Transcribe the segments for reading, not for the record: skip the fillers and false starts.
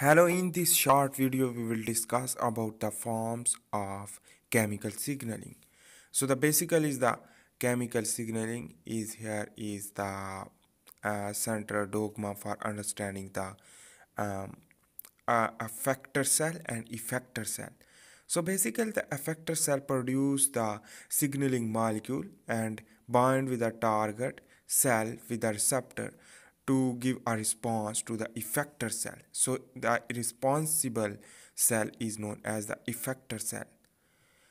Hello, in this short video we will discuss about the forms of chemical signaling. So the basically is the chemical signaling is here is the central dogma for understanding the um, effector cell and effector cell. So basically the effector cell produce the signaling molecule and bind with the target cell with the receptor to give a response to the effector cell. So the responsible cell is known as the effector cell.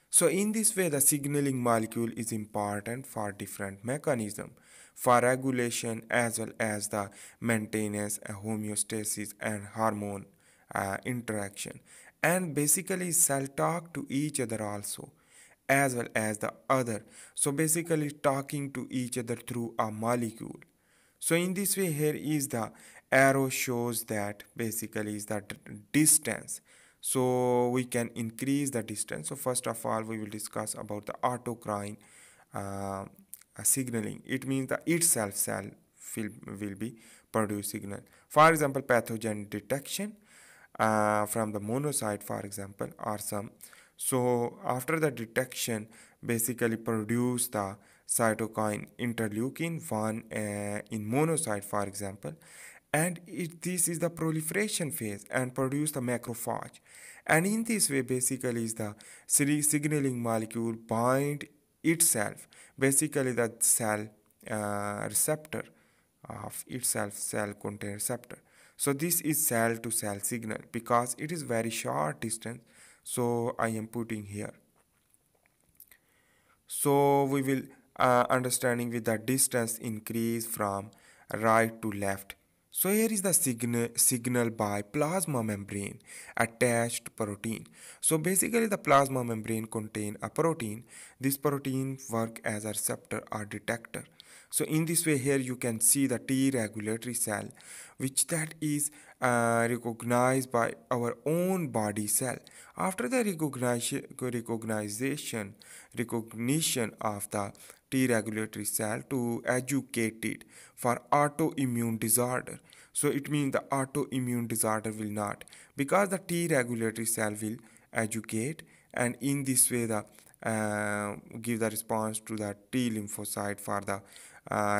So in this way the signaling molecule is important for different mechanism for regulation as well as the maintenance, homeostasis and hormone interaction, and basically cell talk to each other also as well as the other, so basically talking to each other through a molecule. So in this way here is the arrow shows that basically is the distance, so we can increase the distance. So first of all we will discuss about the autocrine signaling. It means the itself cell will be produce signal. For example, pathogen detection from the monocyte, for example, or some. So after the detection, basically produce the cytokine interleukin 1 in monocyte, for example, and this is the proliferation phase and produce the macrophage. And in this way, basically, is the signaling molecule bind itself, basically the cell receptor of itself, cell contain receptor. So this is cell to cell signal because it is very short distance, so I am putting here. So we will understanding with the distance increase from right to left. So here is the signal by plasma membrane attached protein. So basically the plasma membrane contain a protein. This protein work as a receptor or detector. So in this way here you can see the T regulatory cell, which that is recognized by our own body cell. After the recognition of the T regulatory cell to educate it for autoimmune disorder. So it means the autoimmune disorder will not, because the T regulatory cell will educate, and in this way the give the response to the T lymphocyte for the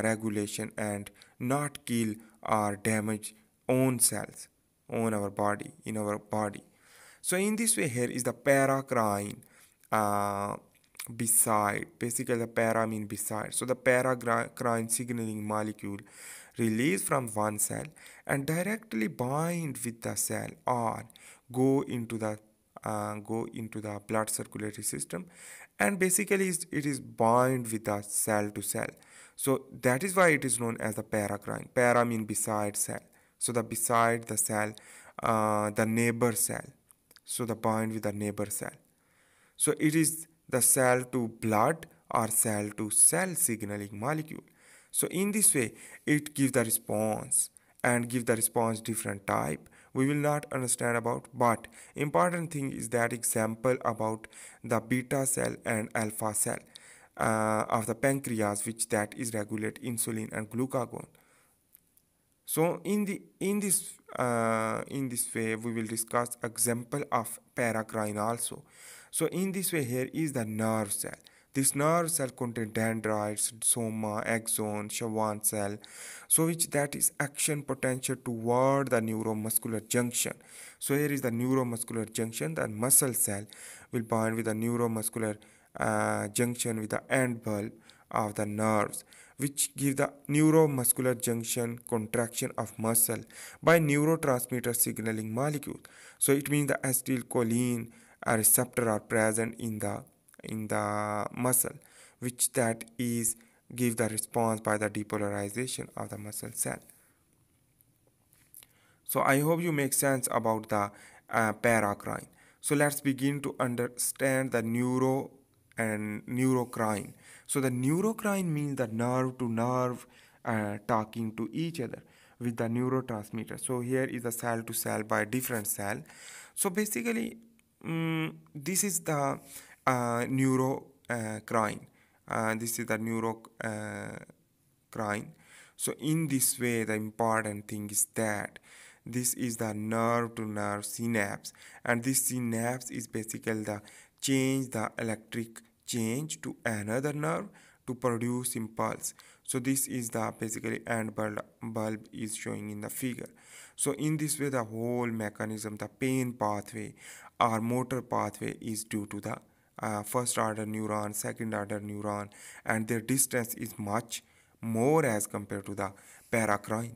regulation and not kill or damage own cells on our body, in our body. So in this way here is the paracrine beside, basically the para mean beside. So the paracrine signaling molecule release from one cell and directly bind with the cell or go into the blood circulatory system, and basically it is bind with the cell to cell. So that is why it is known as the paracrine. Para mean beside cell. So the beside the cell, the neighbor cell. So the bind with the neighbor cell. So it is the cell to blood or cell to cell signaling molecule. So in this way, it gives the response and give the response different type. We will not understand about, but important thing is that example about the beta cell and alpha cell of the pancreas, which that is regulate insulin and glucagon. So in this way we will discuss example of paracrine also. So in this way here is the nerve cell. This nerve cell contain dendrites, soma, axon, Schwann cell, so which that is action potential toward the neuromuscular junction. So here is the neuromuscular junction. The muscle cell will bind with the neuromuscular junction with the end bulb of the nerves, which give the neuromuscular junction contraction of muscle by neurotransmitter signaling molecule. So it means the acetylcholine receptor are present in the muscle, which that is give the response by the depolarization of the muscle cell. So I hope you make sense about the paracrine. So let's begin to understand the neuro and neurocrine. So the neurocrine means the nerve to nerve talking to each other with the neurotransmitter. So here is the cell to cell by different cell. So basically, this is the neurocrine. This is the neurocrine. So in this way, the important thing is that This is the nerve to nerve synapse, and this synapse is basically the change the electric change to another nerve to produce impulse. So this is the basically end bulb is showing in the figure. So in this way the whole mechanism, the pain pathway or motor pathway, is due to the first order neuron, second order neuron, and their distance is much more as compared to the paracrine.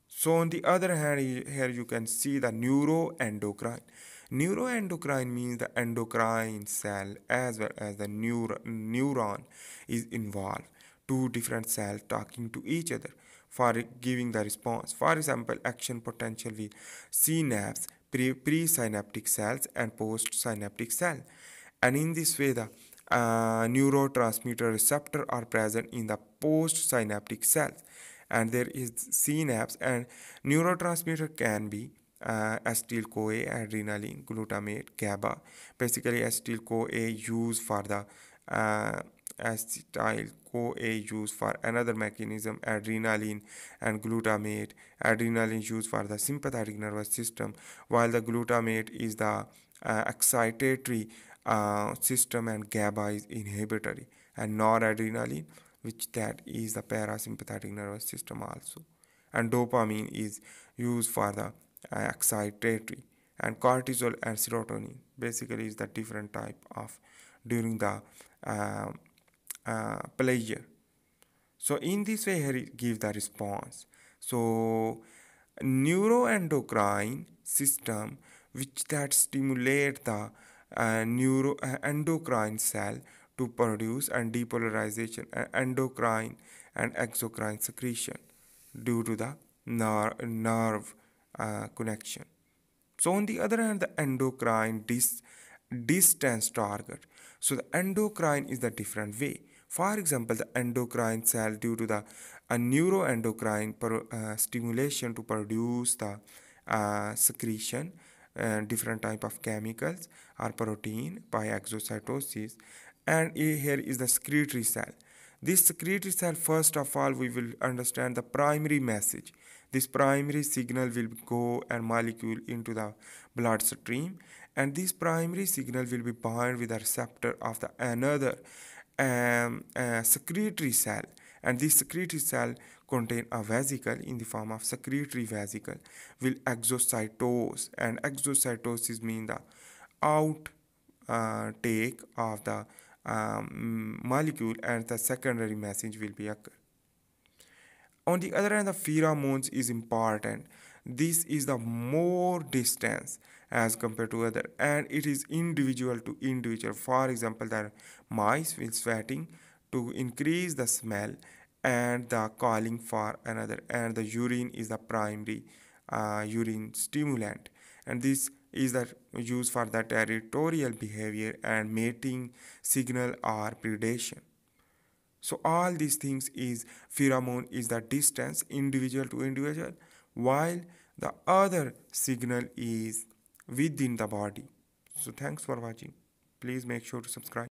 So on the other hand, here you can see the neuroendocrine. Neuroendocrine means the endocrine cell as well as the neuron is involved. Two different cells talking to each other for giving the response. For example, action potential with synapse, presynaptic cells and postsynaptic cell. And in this way, the neurotransmitter receptor are present in the postsynaptic cells, and there is synapse, and neurotransmitter can be acetyl-CoA, adrenaline, glutamate, GABA. Basically acetyl-CoA used for the acetyl-CoA used for another mechanism, adrenaline, and glutamate. Adrenaline used for the sympathetic nervous system, while the glutamate is the excitatory system, and GABA is inhibitory, and noradrenaline, which that is the parasympathetic nervous system also, and dopamine is used for the excitatory, and cortisol and serotonin basically is the different type of during the uh, pleasure. So in this way here it gives the response. So neuroendocrine system which that stimulate the neuroendocrine cell to produce and depolarization and endocrine and exocrine secretion due to the nerve connection. So on the other hand, the endocrine distance target. So the endocrine is the different way. For example, the endocrine cell due to the neuroendocrine stimulation to produce the secretion, different type of chemicals or protein by exocytosis. And here is the secretory cell. This secretory cell, first of all, we will understand the primary message. This primary signal will go and molecule into the bloodstream, and this primary signal will be bound with the receptor of the another secretory cell, and this secretory cell contain a vesicle in the form of secretory vesicle will exocytose, and exocytosis mean the out take of the molecule, and the secondary message will be occur. On the other hand, the pheromones is important. This is the more distance as compared to other, and it is individual to individual. For example, the mice will sweating to increase the smell and the calling for another, and the urine is the primary urine stimulant, and this is the used for the territorial behavior and mating signal or predation. So all these things is pheromone is the distance individual to individual, while the other signal is within the body. So thanks for watching. Please make sure to subscribe.